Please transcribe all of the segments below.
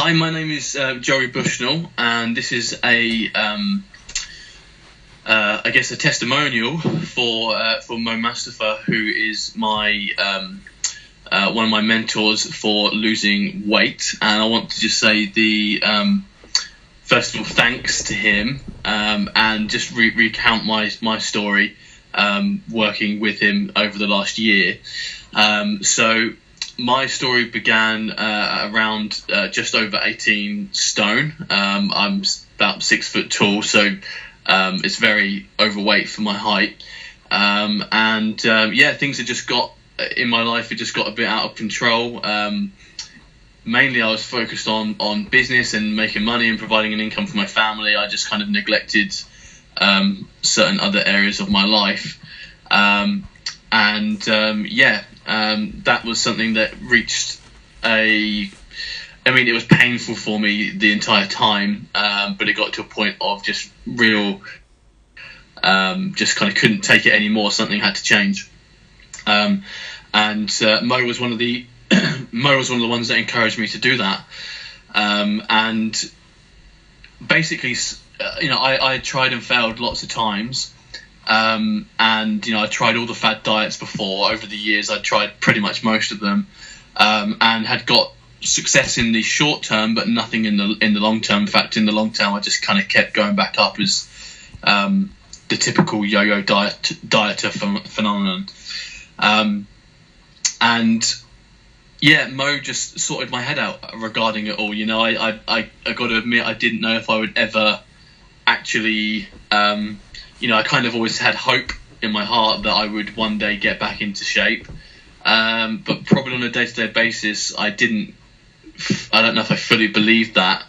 Hi, my name is Joey Bushnell, and this is I guess, a testimonial for Mo Mastafa, who is my one of my mentors for losing weight. And I want to just say first of all, thanks to him, and just recount my story working with him over the last year. So my story began around just over 18 stone. I'm about 6 foot tall, so it's very overweight for my height. Things had just got in my life. It just got a bit out of control. Mainly, I was focused on business and making money and providing an income for my family. I just kind of neglected certain other areas of my life. That was something that reached it was painful for me the entire time, but it got to a point of just real, just kind of couldn't take it anymore. Something had to change. Mo was one of the ones that encouraged me to do that. And basically, I tried and failed lots of times. I tried all the fad diets before. Over the years, I'd tried pretty much most of them, and had got success in the short term, but nothing in the long term. In fact, in the long term, I just kind of kept going back up as the typical yo-yo dieter phenomenon. Mo just sorted my head out regarding it all. I got to admit, I didn't know if I would ever actually. I kind of always had hope in my heart that I would one day get back into shape. But probably on a day-to-day basis, I don't know if I fully believed that.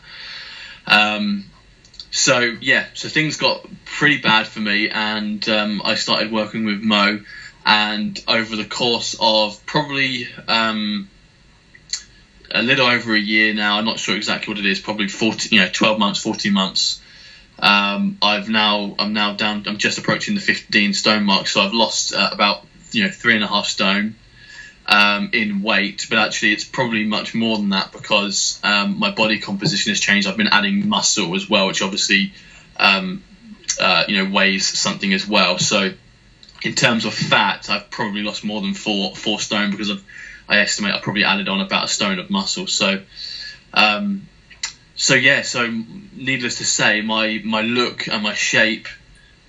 So things got pretty bad for me, and I started working with Mo. And over the course of probably a little over a year now, I'm not sure exactly what it is, probably 12 months, 14 months. I'm now down. I'm just approaching the 15 stone mark, so I've lost about 3.5 stone in weight. But actually, it's probably much more than that, because my body composition has changed. I've been adding muscle as well, which obviously weighs something as well. So in terms of fat, I've probably lost more than four stone, because I estimate I probably added on about a stone of muscle. So needless to say, my look and my shape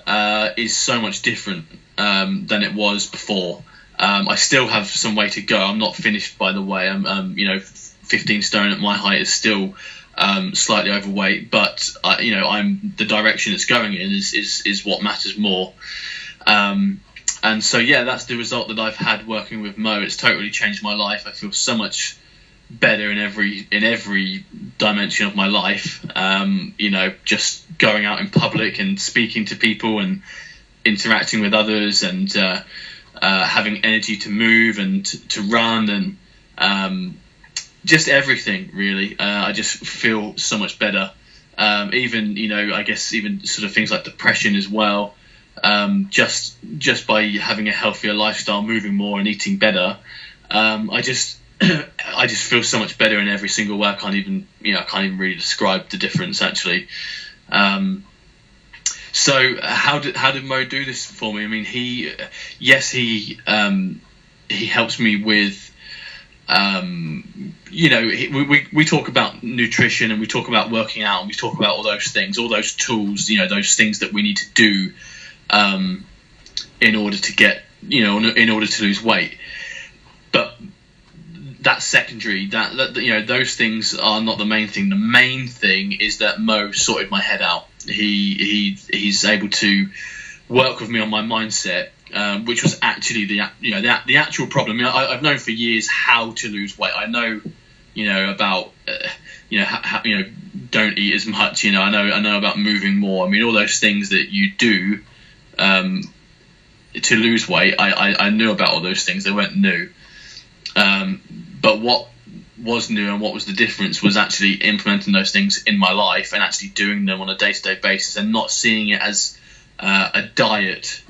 is so much different than it was before. I still have some way to go. I'm not finished, by the way. I'm 15 stone at my height is still slightly overweight, but the direction it's going in is what matters more. That's the result that I've had working with Mo. It's totally changed my life. I feel so much better in every dimension of my life. Just going out in public and speaking to people and interacting with others, and having energy to move and to run, and just everything really. I just feel so much better. I guess even sort of things like depression as well. Just by having a healthier lifestyle, moving more and eating better, I just feel so much better in every single way. I can't even really describe the difference, actually. So how did Mo do this for me? I mean, he helps me with, we talk about nutrition, and we talk about working out, and we talk about all those things, all those tools, those things that we need to do in order to get, in order to lose weight. But that's secondary. Those things are not the main thing. The main thing is that Mo sorted my head out. He's able to work with me on my mindset, which was actually the actual problem. I've known for years how to lose weight. I know, about don't eat as much. I know about moving more. I mean, all those things that you do to lose weight. I knew about all those things. They weren't new. But what was new and what was the difference was actually implementing those things in my life and actually doing them on a day-to-day basis, and not seeing it as a diet,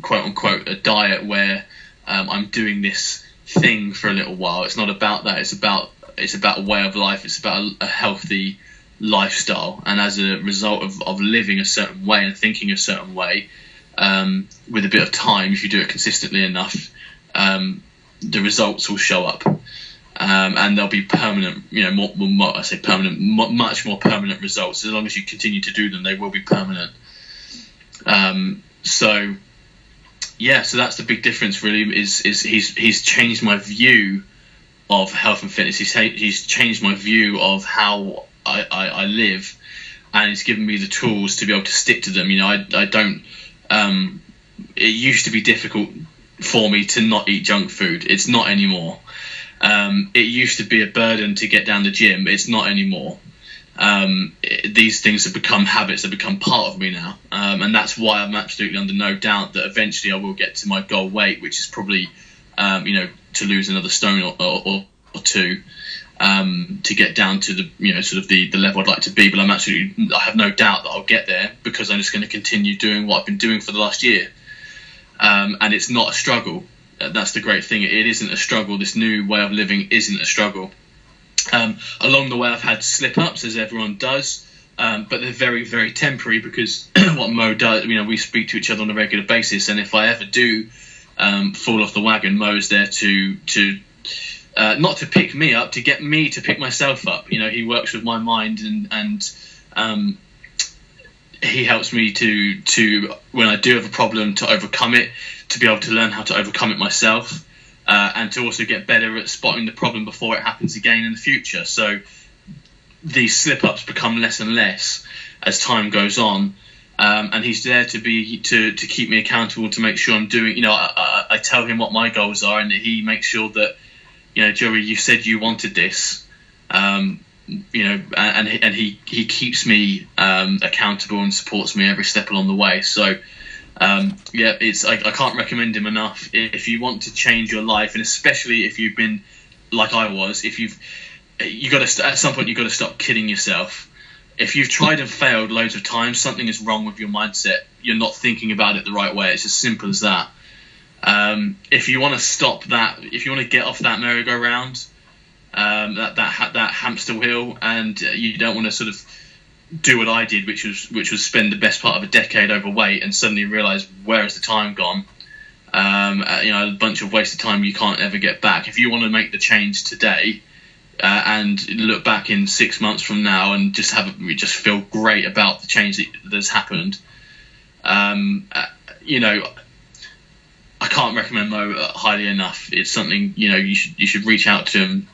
quote unquote, a diet where I'm doing this thing for a little while. It's not about that. It's about it's about a way of life. It's about a healthy lifestyle, and as a result of living a certain way and thinking a certain way, with a bit of time, if you do it consistently enough, the results will show up, and they'll be permanent. I say permanent, much more permanent results. As long as you continue to do them, they will be permanent. So that's the big difference. Really, is he's changed my view of health and fitness. He's changed my view of how I live, and he's given me the tools to be able to stick to them. I don't. It used to be difficult for me to not eat junk food. It's not anymore. It used to be a burden to get down the gym. It's not anymore. These things have become habits, have become part of me now, and that's why I'm absolutely under no doubt that eventually I will get to my goal weight, which is probably to lose another stone or two, to get down to the sort of the level I'd like to be. But I have no doubt that I'll get there, because I'm just going to continue doing what I've been doing for the last year, and it's not a struggle. That's the great thing. It isn't a struggle. This new way of living isn't a struggle. Along the way, I've had slip-ups, as everyone does, but they're very, very temporary, because what Mo does, we speak to each other on a regular basis, and if I ever do fall off the wagon, Mo's there to not to pick me up, to get me to pick myself up. He works with my mind, and he helps me to when I do have a problem, to overcome it, to be able to learn how to overcome it myself. And to also get better at spotting the problem before it happens again in the future. So these slip-ups become less and less as time goes on, and he's there to keep me accountable, to make sure I'm doing. I tell him what my goals are, and he makes sure that, Joey, you said you wanted this, and he keeps me accountable and supports me every step along the way. So. I can't recommend him enough. If you want to change your life, and especially if you've been like I was, at some point you've got to stop kidding yourself. If you've tried and failed loads of times, something is wrong with your mindset. You're not thinking about it the right way. It's as simple as that. If you want to stop that, if you want to get off that merry-go-round, that hamster wheel, and you don't want to sort of do what I did, which was spend the best part of a decade overweight and suddenly realise, where has the time gone? A bunch of wasted time you can't ever get back. If you want to make the change today, and look back in 6 months from now and just feel great about the change that's happened, I can't recommend Mo highly enough. It's something you should reach out to him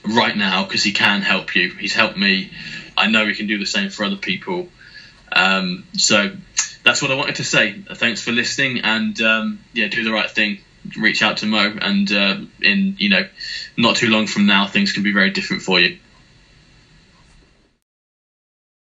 right now, because he can help you. He's helped me. I know he can do the same for other people. So that's what I wanted to say. Thanks for listening, and do the right thing. Reach out to Mo, and in not too long from now, things can be very different for you.